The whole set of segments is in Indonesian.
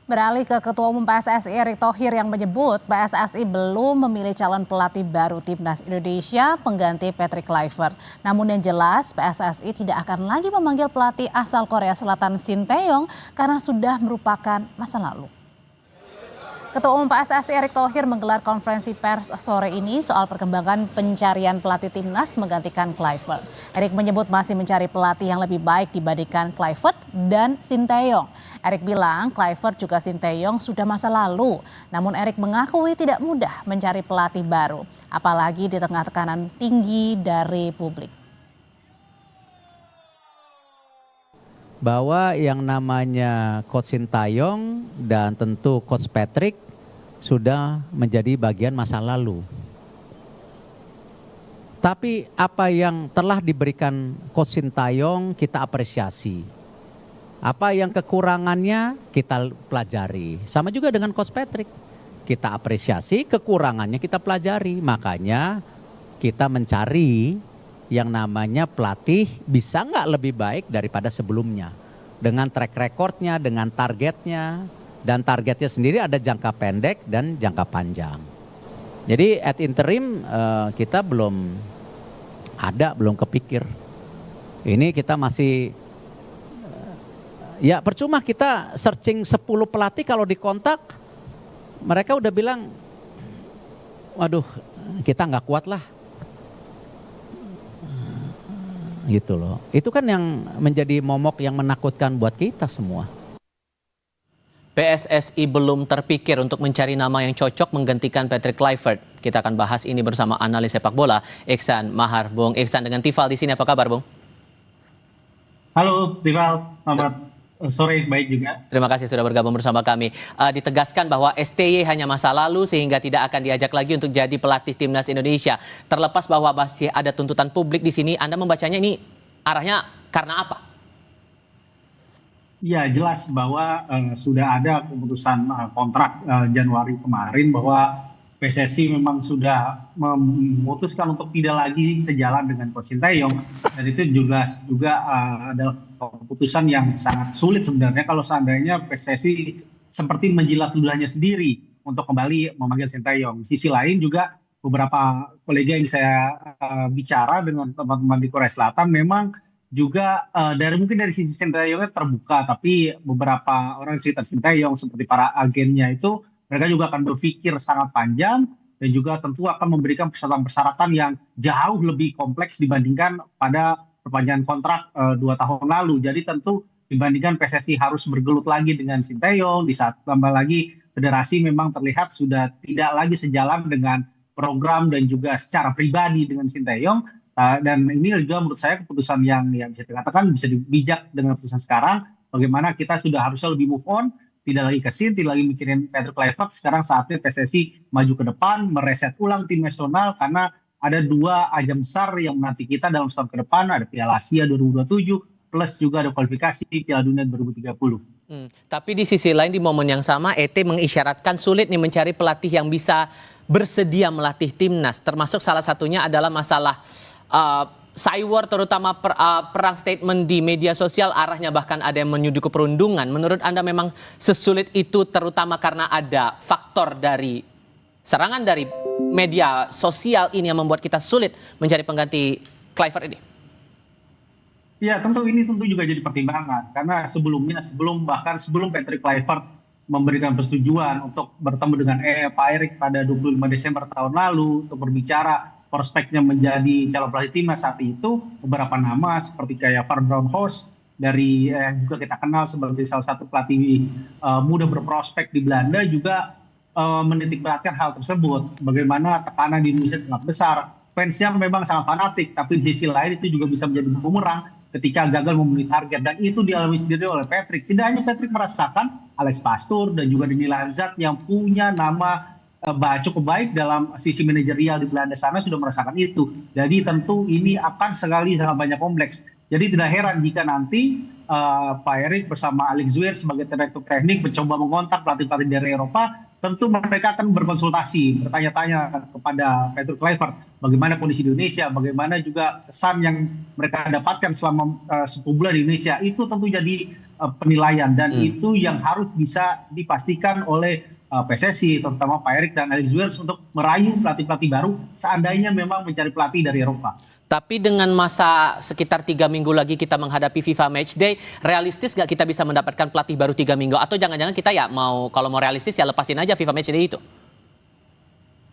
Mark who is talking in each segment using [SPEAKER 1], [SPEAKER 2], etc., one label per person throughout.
[SPEAKER 1] Beralih ke Ketua Umum PSSI Erick Thohir yang menyebut PSSI belum memilih calon pelatih baru Timnas Indonesia pengganti Patrick Kluivert. Namun yang jelas PSSI tidak akan lagi memanggil pelatih asal Korea Selatan Shin Tae-yong karena sudah merupakan masa lalu. Ketua Umum PSSI Erick Thohir menggelar konferensi pers sore ini soal perkembangan pencarian pelatih timnas menggantikan Kluivert. Erick menyebut masih mencari pelatih yang lebih baik dibandingkan Kluivert dan Shin Tae-yong. Erick bilang Kluivert juga Shin Tae-yong sudah masa lalu. Namun Erick mengakui tidak mudah mencari pelatih baru, apalagi di tengah tekanan tinggi dari publik.
[SPEAKER 2] Bahwa yang namanya Coach Shin Tae-yong dan tentu Coach Patrick sudah menjadi bagian masa lalu. Tapi apa yang telah diberikan Coach Shin Tae-yong kita apresiasi. Apa yang kekurangannya kita pelajari. Sama juga dengan Coach Patrick. Kita apresiasi, kekurangannya kita pelajari. Makanya kita mencari yang namanya pelatih bisa nggak lebih baik daripada sebelumnya. Dengan track recordnya, dengan targetnya. Dan targetnya sendiri ada jangka pendek dan jangka panjang. Jadi at interim kita belum kepikir. Ini kita masih, ya percuma kita searching 10 pelatih kalau dikontak. Mereka udah bilang, waduh kita nggak kuat lah. Gitu loh. Itu kan yang menjadi momok yang menakutkan buat kita semua.
[SPEAKER 3] PSSI belum terpikir untuk mencari nama yang cocok menggantikan Patrick Kluivert. Kita akan bahas ini bersama analis sepak bola Iksan Mahar. Bung Iksan dengan Tifal di sini, apa kabar Bung?
[SPEAKER 4] Halo Tifal, selamat sore, baik juga.
[SPEAKER 3] Terima kasih sudah bergabung bersama kami. Ditegaskan bahwa STY hanya masa lalu sehingga tidak akan diajak lagi untuk jadi pelatih Timnas Indonesia. Terlepas bahwa masih ada tuntutan publik di sini, Anda membacanya ini arahnya karena apa?
[SPEAKER 4] Ya jelas bahwa sudah ada keputusan kontrak Januari kemarin bahwa PSSI memang sudah memutuskan untuk tidak lagi sejalan dengan Coach Shin Tae-yong, dan itu juga adalah keputusan yang sangat sulit sebenarnya kalau seandainya PSSI seperti menjilat ludahnya sendiri untuk kembali memanggil Shin Tae-yong. Sisi lain juga beberapa kolega yang saya bicara dengan teman-teman di Korea Selatan memang juga mungkin dari sisi Shin Tae-yongnya terbuka, tapi beberapa orang di sekitar Shin Tae-yong seperti para agennya itu mereka juga akan berpikir sangat panjang dan juga tentu akan memberikan persyaratan-persyaratan yang jauh lebih kompleks dibandingkan pada perpanjangan kontrak 2 tahun lalu. Jadi tentu dibandingkan PSSI harus bergelut lagi dengan Shin Tae-yong, di saat tambah lagi federasi memang terlihat sudah tidak lagi sejalan dengan program dan juga secara pribadi dengan Shin Tae-yong. Dan ini juga menurut saya keputusan yang bisa dikatakan bisa bijak dengan keputusan sekarang. Bagaimana kita sudah harusnya lebih move on, tidak lagi ke Shin, tidak lagi mikirin Patrick Kluivert. Sekarang saatnya PSSI maju ke depan, mereset ulang tim nasional karena ada 2 ajang besar yang menanti kita dalam setahun ke depan. Ada Piala Asia 2027 plus juga ada kualifikasi Piala Dunia 2030.
[SPEAKER 3] Tapi di sisi lain di momen yang sama ET mengisyaratkan sulit nih mencari pelatih yang bisa bersedia melatih timnas. Termasuk salah satunya adalah masalah cywar, terutama perang statement di media sosial, arahnya bahkan ada yang menuju ke perundungan. Menurut Anda memang sesulit itu terutama karena ada faktor dari serangan dari media sosial ini yang membuat kita sulit mencari pengganti Kluivert ini?
[SPEAKER 4] Ya tentu ini juga jadi pertimbangan karena sebelum Patrick Kluivert memberikan persetujuan untuk bertemu dengan Pak Erick pada 25 Desember tahun lalu untuk berbicara prospeknya menjadi calon pelatih timnas saat itu, beberapa nama seperti kayak Van Bronckhorst dari yang juga kita kenal sebagai salah satu pelatih muda berprospek di Belanda juga menitikberatkan hal tersebut. Bagaimana tekanan di Indonesia sangat besar, fansnya memang sangat fanatik, tapi di sisi lain itu juga bisa menjadi bumerang ketika gagal memenuhi target, dan itu dialami sendiri oleh Patrick. Tidak hanya Patrick merasakan, Alex Pastoor dan juga Denis Lazaat yang punya nama cukup baik dalam sisi manajerial di Belanda sana sudah merasakan itu. Jadi tentu ini akan sangat banyak kompleks. Jadi tidak heran jika nanti Pak Erick bersama Alex Zwier sebagai direktur teknik mencoba mengontak pelatih-pelatih dari Eropa. Tentu mereka akan berkonsultasi, bertanya-tanya kepada Patrick Kluivert bagaimana kondisi di Indonesia, bagaimana juga kesan yang mereka dapatkan selama 10 bulan di Indonesia. Itu tentu jadi penilaian, dan itu yang harus bisa dipastikan oleh PSSI, terutama Pak Erik dan Alex Wils untuk merayu pelatih-pelatih baru seandainya memang mencari pelatih dari Eropa.
[SPEAKER 3] Tapi dengan masa sekitar 3 minggu lagi kita menghadapi FIFA Matchday, realistis nggak kita bisa mendapatkan pelatih baru 3 minggu? Atau jangan-jangan kita ya kalau mau realistis ya lepasin aja FIFA Matchday itu?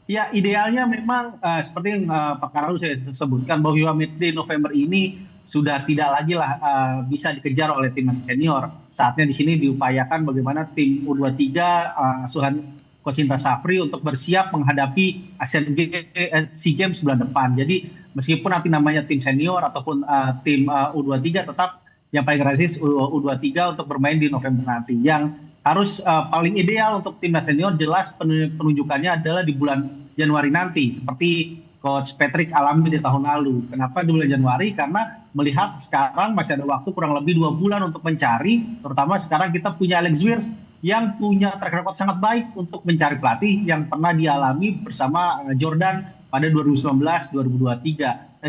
[SPEAKER 4] Ya, idealnya memang seperti yang Pak Karalu saya sebutkan, bahwa FIFA Matchday November ini sudah tidak lagi lah bisa dikejar oleh timnas senior. Saatnya di sini diupayakan bagaimana tim U23 asuhan Coach Indra Safri untuk bersiap menghadapi SEA Games bulan depan. Jadi meskipun nanti namanya tim senior ataupun tim U23, tetap yang paling realistis U23 untuk bermain di November nanti. Yang harus paling ideal untuk timnas senior jelas penunjukannya adalah di bulan Januari nanti, seperti Coach Patrick alami di tahun lalu. Kenapa di bulan Januari? Karena melihat sekarang masih ada waktu kurang lebih 2 bulan untuk mencari, terutama sekarang kita punya Alex Wils yang punya track record sangat baik untuk mencari pelatih yang pernah dialami bersama Jordan pada 2019-2025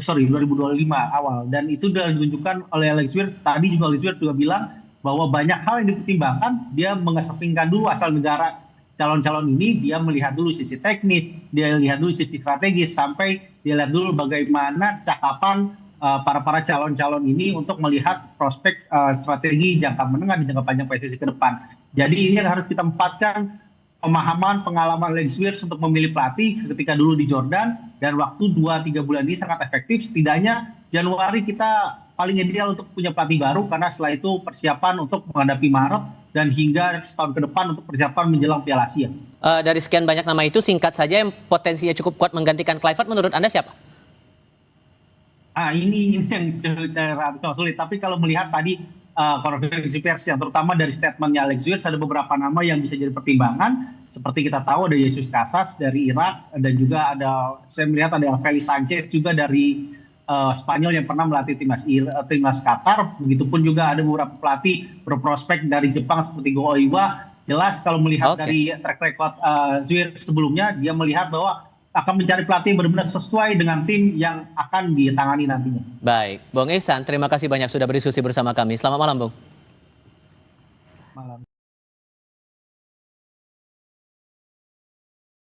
[SPEAKER 4] awal. Dan itu sudah ditunjukkan oleh Alex Wils. Tadi juga Alex Wils juga bilang bahwa banyak hal yang dipertimbangkan. Dia mengesampingkan dulu asal negara calon-calon ini, dia melihat dulu sisi teknis, dia lihat dulu sisi strategis, sampai dia lihat dulu bagaimana cakapan para calon-calon ini untuk melihat prospek strategi jangka menengah dan jangka panjang PSSI ke depan. Jadi ini yang harus kita empatkan pemahaman pengalaman Alex Wils untuk memilih pelatih ketika dulu di Jordan, dan waktu 2-3 bulan ini sangat efektif. Setidaknya Januari kita paling ideal untuk punya pelatih baru, karena setelah itu persiapan untuk menghadapi Maret dan hingga setahun ke depan untuk persiapan menjelang Piala Asia.
[SPEAKER 3] Dari sekian banyak nama itu, singkat saja yang potensinya cukup kuat menggantikan Kluivert menurut Anda siapa?
[SPEAKER 4] Ini yang cukup sulit. Tapi kalau melihat tadi konferensi pers yang terutama dari statementnya Alex Wils, ada beberapa nama yang bisa jadi pertimbangan. Seperti kita tahu ada Jesus Casas dari Irak, dan juga saya melihat ada Felix Sanchez juga dari Spanyol yang pernah melatih timnas Qatar. Begitupun juga ada beberapa pelatih berprospek dari Jepang seperti Go Oiwa. Jelas kalau melihat dari track record Wils sebelumnya, dia melihat bahwa akan mencari pelatih benar-benar sesuai dengan tim yang akan ditangani nantinya.
[SPEAKER 3] Baik, Bung Ihsan, terima kasih banyak sudah berdiskusi bersama kami. Selamat malam, Bung.